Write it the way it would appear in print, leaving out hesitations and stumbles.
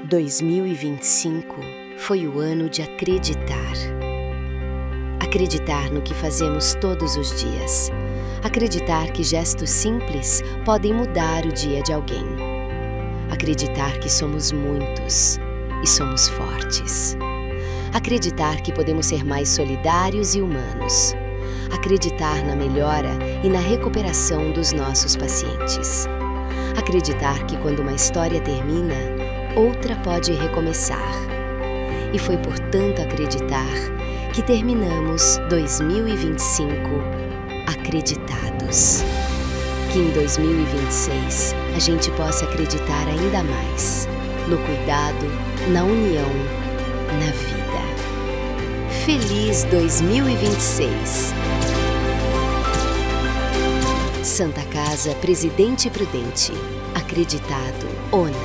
2025 foi o ano de acreditar. Acreditar no que fazemos todos os dias. Acreditar que gestos simples podem mudar o dia de alguém. Acreditar que somos muitos e somos fortes. Acreditar que podemos ser mais solidários e humanos. Acreditar na melhora e na recuperação dos nossos pacientes. Acreditar que quando uma história termina, outra pode recomeçar. E foi por tanto acreditar que terminamos 2025 acreditados. Que em 2026 a gente possa acreditar ainda mais no cuidado, na união, na vida. Feliz 2026! Santa Casa Presidente Prudente. Acreditado, ONI.